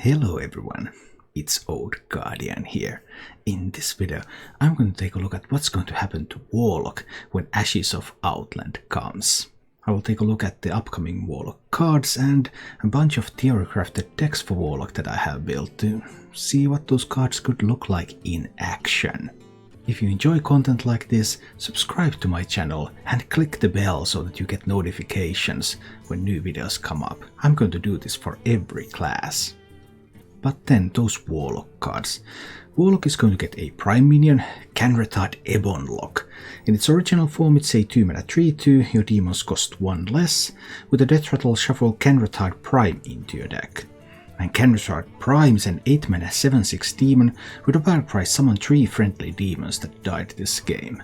Hello everyone, it's Old Guardian here. In this video I'm going to take a look at what's going to happen to Warlock when Ashes of Outland comes. I will take a look at the upcoming Warlock cards and a bunch of theorycrafted decks for Warlock that I have built to see what those cards could look like in action. If you enjoy content like this, subscribe to my channel and click the bell so that you get notifications when new videos come up. I'm going to do this for every class. But then those Warlock cards. Warlock is going to get a prime minion, Galakrond Ebon Lock. In its original form it's a 2-mana 3/2, your demons cost 1 less. With a death rattle, shuffle Galakrond Prime into your deck. And Galakrond Prime is an 8-mana 7/6 demon. With a battle price, summon 3 friendly demons that died this game.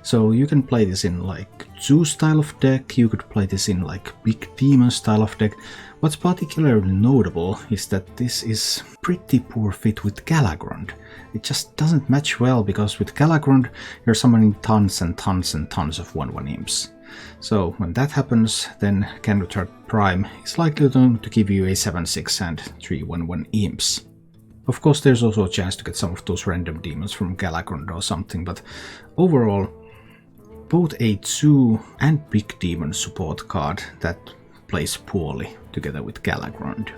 So you can play this in like zoo style of deck, you could play this in like big demon style of deck. What's particularly notable is that this is pretty poor fit with Galakrond. It just doesn't match well because with Galakrond you're summoning tons and tons and tons of 1/1 imps. So when that happens, then Galakrond Prime is likely to give you a 7/6 and 3 1/1 imps. Of course there's also a chance to get some of those random demons from Galakrond or something, but overall both a zoo and big demon support card that plays poorly together with Galakrond.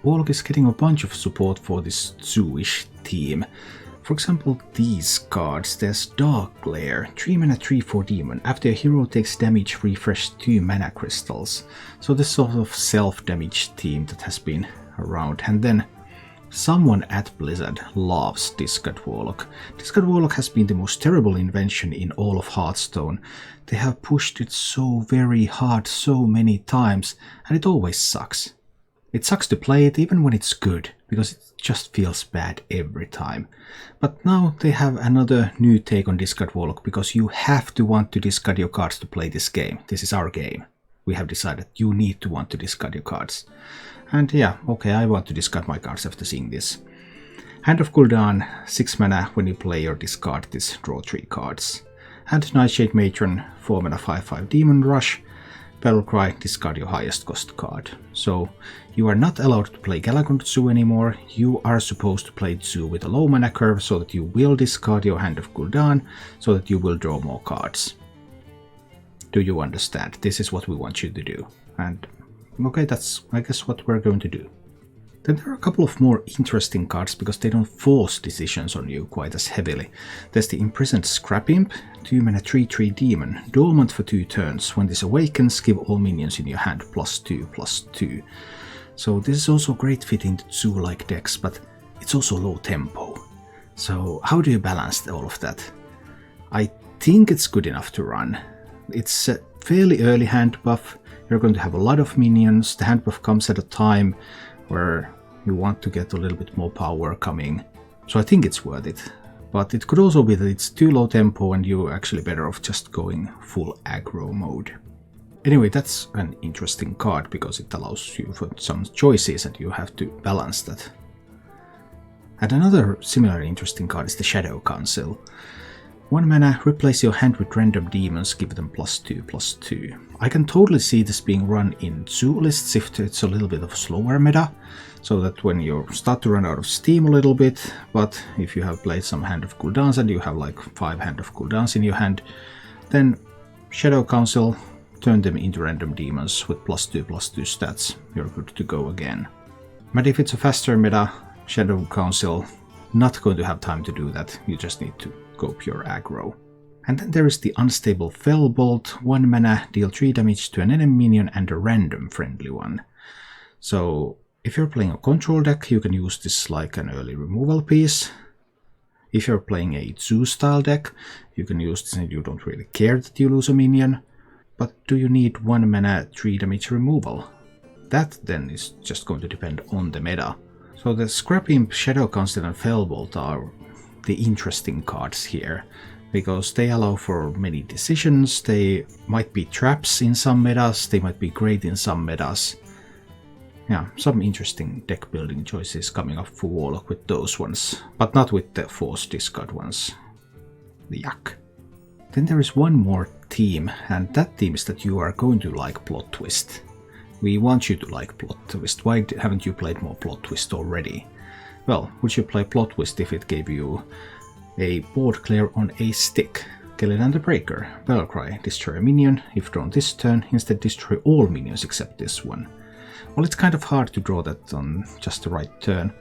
Warlock is getting a bunch of support for this zoo-ish theme. For example, these cards. There's Dark Glare, 3-mana 3/4 demon. After a hero takes damage, refresh 2 mana crystals. So this sort of self-damage theme that has been around. And then someone at Blizzard loves Discard Warlock. Discard Warlock has been the most terrible invention in all of Hearthstone. They have pushed it so very hard so many times, and it always sucks. It sucks to play it even when it's good, because it just feels bad every time. But now they have another new take on Discard Warlock, because you have to want to discard your cards to play this game. This is our game. We have decided you need to want to discard your cards. And yeah, okay, I want to discard my cards after seeing this. Hand of Gul'dan, 6 mana. When you play or discard this, draw 3 cards. And Nightshade Matron, 4 mana 5/5 Demon Rush. Battle Cry, discard your highest cost card. So you are not allowed to play Galakrond Zoo anymore. You are supposed to play Zoo with a low mana curve so that you will discard your Hand of Gul'dan so that you will draw more cards. Do you understand? This is what we want you to do. And okay, that's I guess what we're going to do. Then there are a couple of more interesting cards because they don't force decisions on you quite as heavily. There's the Imprisoned Scrap Imp, 2-mana 3/3 demon, dormant for 2 turns. When this awakens, give all minions in your hand +2/+2. So this is also great fit into zoo-like decks, but it's also low tempo. So how do you balance all of that? I think it's good enough to run. It's a fairly early hand buff. You're going to have a lot of minions. The hand buff comes at a time where you want to get a little bit more power coming. So I think it's worth it. But it could also be that it's too low tempo and you're actually better off just going full aggro mode. Anyway, that's an interesting card because it allows you for some choices and you have to balance that. And another similarly interesting card is the Shadow Council. 1 mana, replace your hand with random demons, give them +2/+2. I can totally see this being run in zoo lists if it's a little bit of slower meta, so that when you start to run out of steam a little bit, but if you have played some Hand of Gul'dans and you have like 5 Hand of Gul'dans in your hand, then Shadow Council, turn them into random demons with +2/+2 stats, you're good to go again. But if it's a faster meta, Shadow Council, not going to have time to do that, you just need to go pure aggro. And then there is the Unstable Fellbolt, 1 mana, deal 3 damage to an enemy minion and a random friendly one. So if you're playing a control deck, you can use this like an early removal piece. If you're playing a zoo style deck, you can use this and you don't really care that you lose a minion. But do you need 1 mana 3 damage removal? That then is just going to depend on the meta. So the Scrap Imp, Shadow Council and Fellbolt are the interesting cards here, because they allow for many decisions. They might be traps in some metas, they might be great in some metas. Yeah, some interesting deck building choices coming up for Warlock with those ones, but not with the forced discard ones. Yuck. Then there is one more theme, and that theme is that you are going to like Plot Twist. We want you to like Plot Twist. Why haven't you played more Plot Twist already? Well, would you play Plot Twist if it gave you a board clear on a stick? Galakrond the Breaker. Battlecry. Destroy a minion. If drawn this turn, instead destroy all minions except this one. Well, it's kind of hard to draw that on just the right turn,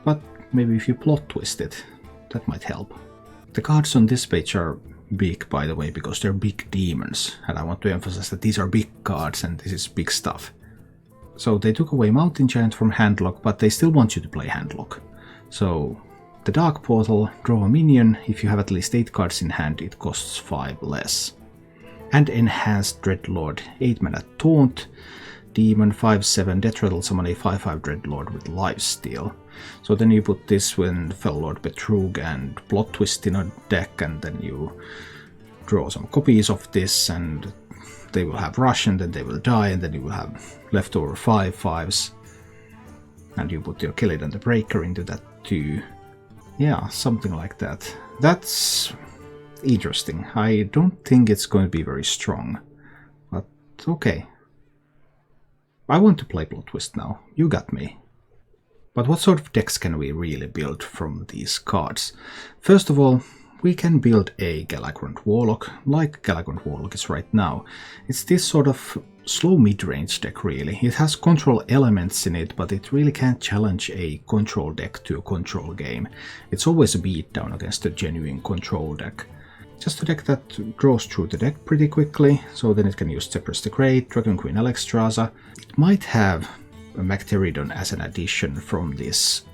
but maybe if you Plot Twist it, that might help. The cards on this page are big, by the way, because they're big demons, and I want to emphasize that these are big cards and this is big stuff. So they took away Mountain Giant from handlock, but they still want you to play handlock. So the Dark Portal, draw a minion. If you have at least 8 cards in hand, it costs 5 less. And Enhanced Dreadlord, 8 mana Taunt, Demon, 5/7, Death Rattle, summon a 5/5 Dreadlord with Lifesteal. So then you put this when Fellowlord Betrug and Plot Twist in a deck, and then you draw some copies of this, and they will have Rush, and then they will die, and then you will have leftover 5/5s. And you put your Galakrond the Breaker into that too. Yeah, something like that. That's interesting. I don't think it's going to be very strong, but okay. I want to play Plot Twist now. You got me. But what sort of decks can we really build from these cards? First of all, we can build a Galakrond Warlock, like Galakrond Warlock is right now. It's this sort of slow mid-range deck, really. It has control elements in it, but it really can't challenge a control deck to a control game. It's always a beatdown against a genuine control deck. Just a deck that draws through the deck pretty quickly, so then it can use Zephyrus the Great, Dragon Queen Alexstrasza. It might have a Magteridon as an addition from this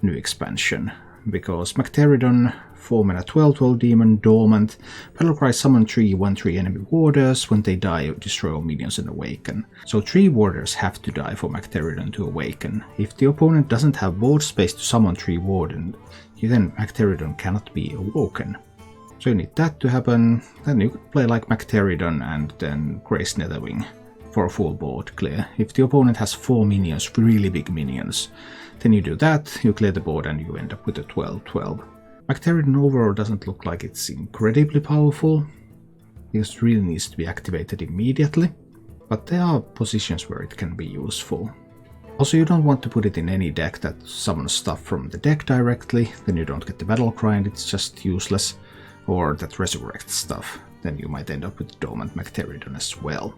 new expansion, because Magteridon, 4 mana 12/12 demon, dormant, Battlecry, summon 3 1/3 enemy warders. When they die, destroy all minions and awaken. So 3 warders have to die for Magteridon to awaken. If the opponent doesn't have board space to summon 3 wardens, then Magteridon cannot be awoken. So you need that to happen. Then you could play like Magteridon and then Grace Netherwing for a full board clear. If the opponent has 4 minions, really big minions, then you do that, you clear the board, and you end up with a 12/12. Magteridon overall doesn't look like it's incredibly powerful. It really needs to be activated immediately, but there are positions where it can be useful. Also, you don't want to put it in any deck that summons stuff from the deck directly, then you don't get the Battlecry and it's just useless, or that resurrects stuff, then you might end up with Dormant Magteridon as well.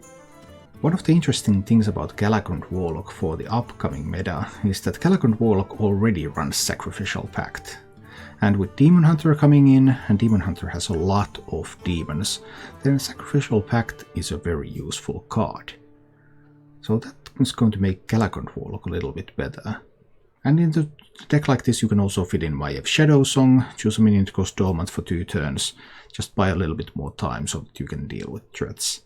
One of the interesting things about Galakrond Warlock for the upcoming meta is that Galakrond Warlock already runs Sacrificial Pact. And with Demon Hunter coming in, and Demon Hunter has a lot of demons, then Sacrificial Pact is a very useful card. So that is going to make Galakrond Warlock a little bit better. And in the deck like this you can also fit in Maiev Shadow Song, choose a minion to cost dormant for 2 turns, just buy a little bit more time so that you can deal with threats.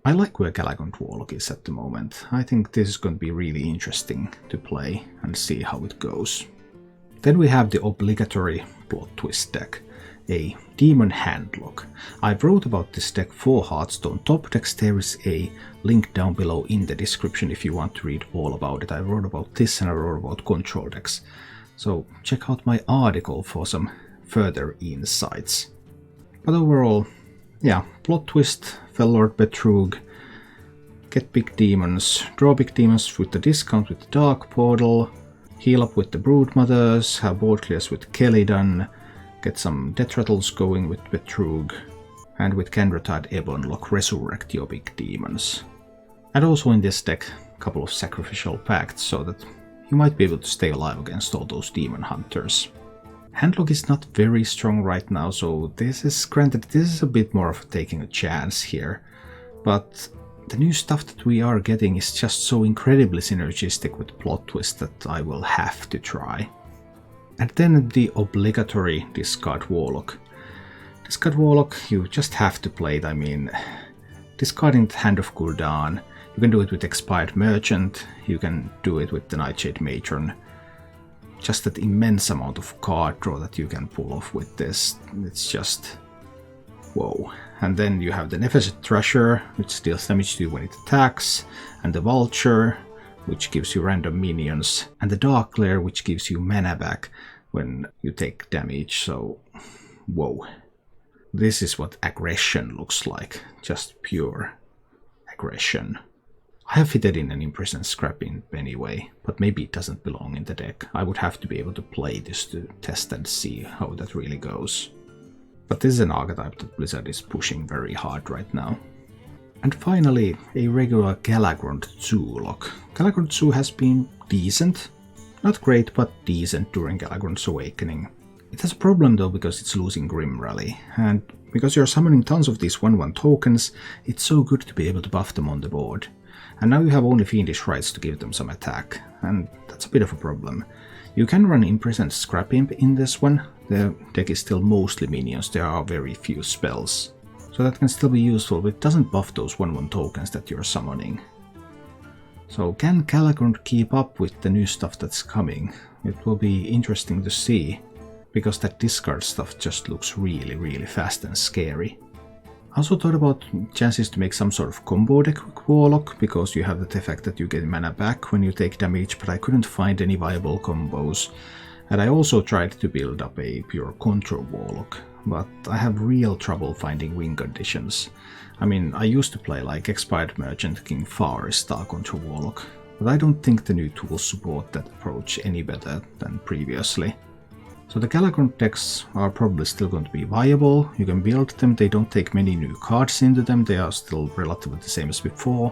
I like where Galakrond Warlock is at the moment. I think this is going to be really interesting to play and see how it goes. Then we have the obligatory Plot Twist deck, a Demon Handlock. I wrote about this deck for Hearthstone top decks. There is a link down below in the description if you want to read all about it. I wrote about this and I wrote about control decks. So check out my article for some further insights. But overall, yeah, Plot Twist, Fellowlord Betrug, get big demons, draw big demons with the discount with the Dark Portal, heal up with the Broodmothers, have board clears with Galakrond, get some Death Rattles going with Betrug, and with Kandratide Ebonlock resurrect your big demons. And also in this deck, a couple of Sacrificial Pacts so that you might be able to stay alive against all those demon hunters. Handlock is not very strong right now, so this is a bit more of taking a chance here, but the new stuff that we are getting is just so incredibly synergistic with Plot Twist that I will have to try. And then the obligatory Discard Warlock. Discard Warlock, you just have to play it. I mean, discarding the Hand of Gul'dan. You can do it with Expired Merchant, you can do it with the Nightshade Matron. Just that immense amount of card draw that you can pull off with this, it's just whoa. And then you have the Nephesed Thrasher, which deals damage to you when it attacks, and the Vulture, which gives you random minions, and the Dark Glare, which gives you mana back when you take damage, so whoa. This is what aggression looks like, just pure aggression. I have fitted in an imprisoned scrap imp anyway, but maybe it doesn't belong in the deck. I would have to be able to play this to test and see how that really goes. But this is an archetype that Blizzard is pushing very hard right now. And finally, a regular Galakrond 2 lock. Galakrond 2 has been decent. Not great, but decent during Galakrond's Awakening. It has a problem though because it's losing Grim Rally, and because you're summoning tons of these 1/1 tokens, it's so good to be able to buff them on the board. And now you have only Fiendish Rights to give them some attack, and that's a bit of a problem. You can run Imprisoned Scrap Imp in this one. The deck is still mostly minions, there are very few spells. So that can still be useful, but it doesn't buff those 1/1 tokens that you're summoning. So can Galakrond keep up with the new stuff that's coming? It will be interesting to see, because that discard stuff just looks really fast and scary. I also thought about chances to make some sort of combo deck with Warlock, because you have that effect that you get mana back when you take damage, but I couldn't find any viable combos. And I also tried to build up a pure control Warlock, but I have real trouble finding win conditions. I mean, I used to play like Expired Merchant King Far style control Warlock, but I don't think the new tools support that approach any better than previously. So the Galakrond decks are probably still going to be viable, you can build them, they don't take many new cards into them, they are still relatively the same as before,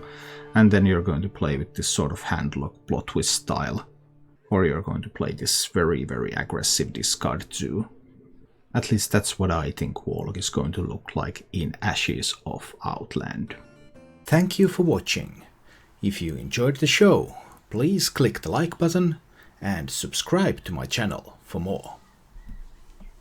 and then you're going to play with this sort of handlock plot twist style. Or you're going to play this very aggressive discard too. At least that's what I think Warlock is going to look like in Ashes of Outland. Thank you for watching. If you enjoyed the show, please click the like button and subscribe to my channel for more.